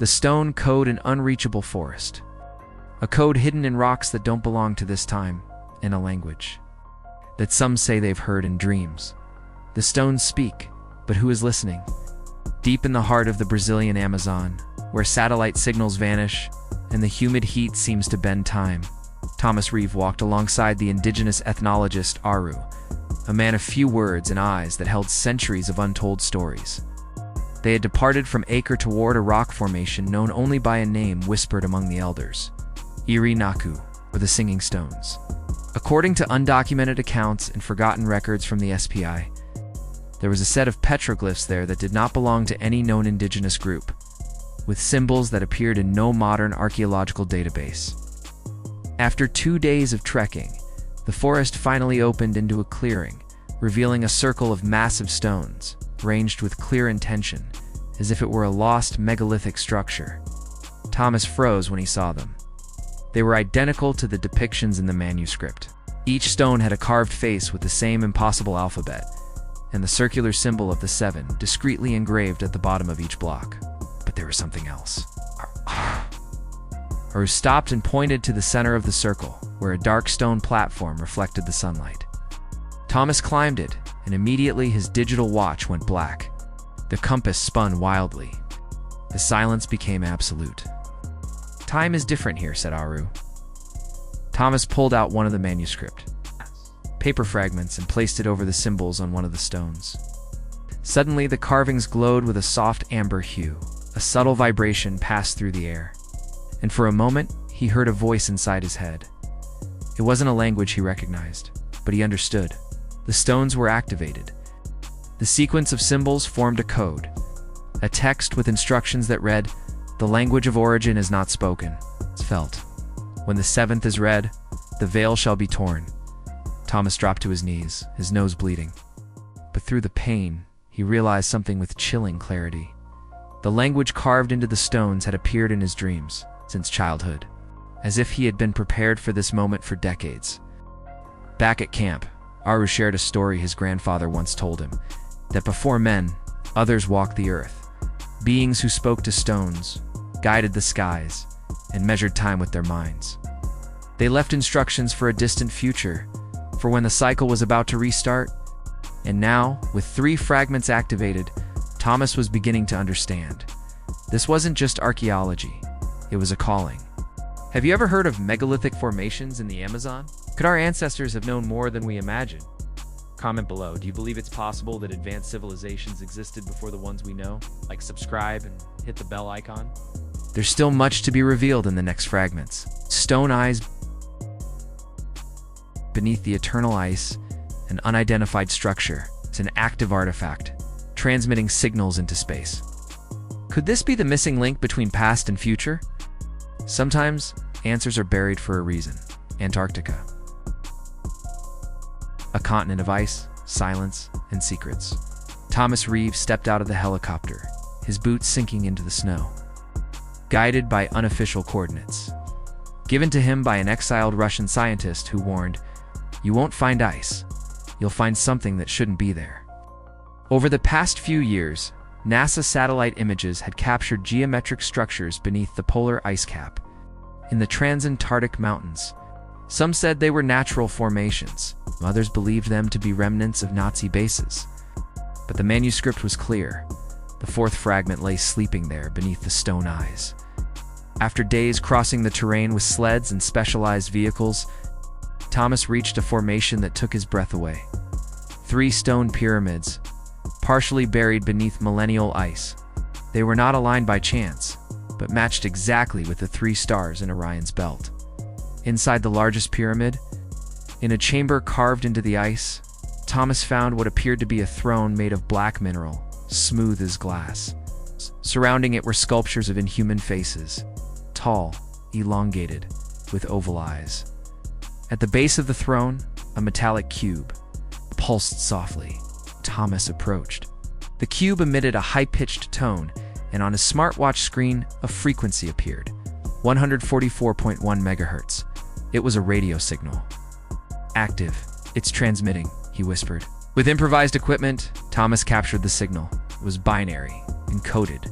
The stone code an unreachable forest. A code hidden in rocks that don't belong to this time, in a language that some say they've heard in dreams. The stones speak, but who is listening? Deep in the heart of the Brazilian Amazon, where satellite signals vanish and the humid heat seems to bend time, Thomas Reeve walked alongside the indigenous ethnologist Aru, a man of few words and eyes that held centuries of untold stories. They had departed from acre toward a rock formation known only by a name whispered among the elders, Iri Naku, or the Singing Stones. According to undocumented accounts and forgotten records from the SPI, there was a set of petroglyphs there that did not belong to any known indigenous group, with symbols that appeared in no modern archaeological database. After 2 days of trekking, the forest finally opened into a clearing, revealing a circle of massive stones, ranged with clear intention, as if it were a lost megalithic structure. Thomas froze when he saw them. They were identical to the depictions in the manuscript. Each stone had a carved face with the same impossible alphabet, and the circular symbol of the 7 discreetly engraved at the bottom of each block. But there was something else. Aru stopped and pointed to the center of the circle, where a dark stone platform reflected the sunlight. Thomas climbed it, and immediately his digital watch went black. The compass spun wildly. The silence became absolute. "Time is different here," said Aru. Thomas pulled out one of the manuscript paper fragments and placed it over the symbols on one of the stones. Suddenly, the carvings glowed with a soft amber hue. A subtle vibration passed through the air, and for a moment, he heard a voice inside his head. It wasn't a language he recognized, but he understood. The stones were activated. The sequence of symbols formed a code, a text with instructions that read, "The language of origin is not spoken, it's felt. When the 7th is read, the veil shall be torn." Thomas dropped to his knees, his nose bleeding. But through the pain, he realized something with chilling clarity. The language carved into the stones had appeared in his dreams since childhood, as if he had been prepared for this moment for decades. Back at camp, Aru shared a story his grandfather once told him, that before men, others walked the earth, beings who spoke to stones, guided the skies, and measured time with their minds. They left instructions for a distant future, for when the cycle was about to restart. And now, with 3 fragments activated, Thomas was beginning to understand. This wasn't just archaeology, it was a calling. Have you ever heard of megalithic formations in the Amazon? Could our ancestors have known more than we imagine? Comment below, do you believe it's possible that advanced civilizations existed before the ones we know? Like, subscribe and hit the bell icon. There's still much to be revealed in the next fragments. Stone eyes beneath the eternal ice, an unidentified structure. It's an active artifact, transmitting signals into space. Could this be the missing link between past and future? Sometimes, answers are buried for a reason. Antarctica. A continent of ice, silence, and secrets. Thomas Reeve stepped out of the helicopter, his boots sinking into the snow. Guided by unofficial coordinates, given to him by an exiled Russian scientist who warned, "You won't find ice. You'll find something that shouldn't be there." Over the past few years, NASA satellite images had captured geometric structures beneath the polar ice cap in the Transantarctic mountains. Some said they were natural formations, others believed them to be remnants of Nazi bases. But the manuscript was clear. The 4th fragment lay sleeping there beneath the stone eyes. After days crossing the terrain with sleds and specialized vehicles, Thomas reached a formation that took his breath away. 3 stone pyramids, partially buried beneath millennial ice. They were not aligned by chance, but matched exactly with the 3 stars in Orion's belt. Inside the largest pyramid, in a chamber carved into the ice, Thomas found what appeared to be a throne made of black mineral, smooth as glass. Surrounding it were sculptures of inhuman faces, tall, elongated, with oval eyes. At the base of the throne, a metallic cube pulsed softly. Thomas approached. The cube emitted a high-pitched tone, and on his smartwatch screen, a frequency appeared, 144.1 megahertz. It was a radio signal. "Active. It's transmitting," he whispered. With improvised equipment, Thomas captured the signal. It was binary, encoded.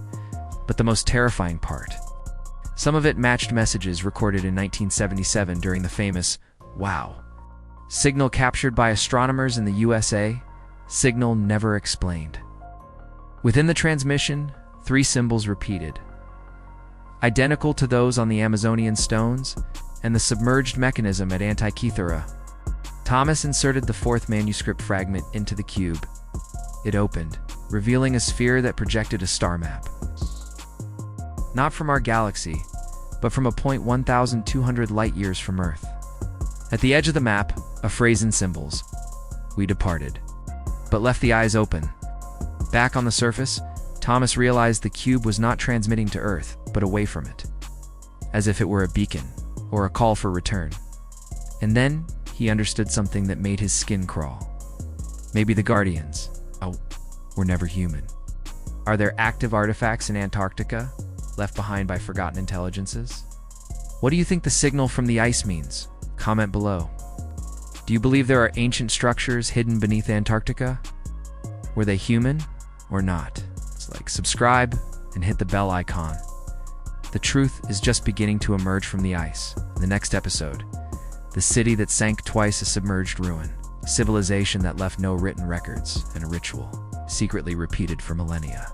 But the most terrifying part. Some of it matched messages recorded in 1977 during the famous "Wow" signal captured by astronomers in the USA, signal never explained. Within the transmission, 3 symbols repeated, identical to those on the Amazonian stones and the submerged mechanism at Antarctica. Thomas inserted the 4th manuscript fragment into the cube. It opened, revealing a sphere that projected a star map. Not from our galaxy, but from a point 1,200 light-years from Earth. At the edge of the map, a phrase in symbols. We departed, but left the eyes open. Back on the surface, Thomas realized the cube was not transmitting to Earth, but away from it, as if it were a beacon, or a call for return. And then, he understood something that made his skin crawl. Maybe the Guardians, were never human. Are there active artifacts in Antarctica, left behind by forgotten intelligences? What do you think the signal from the ice means? Comment below. Do you believe there are ancient structures hidden beneath Antarctica? Were they human or not? Subscribe and hit the bell icon. The truth is just beginning to emerge from the ice. In the next episode, the city that sank twice, a submerged ruin, a civilization that left no written records, and a ritual secretly repeated for millennia.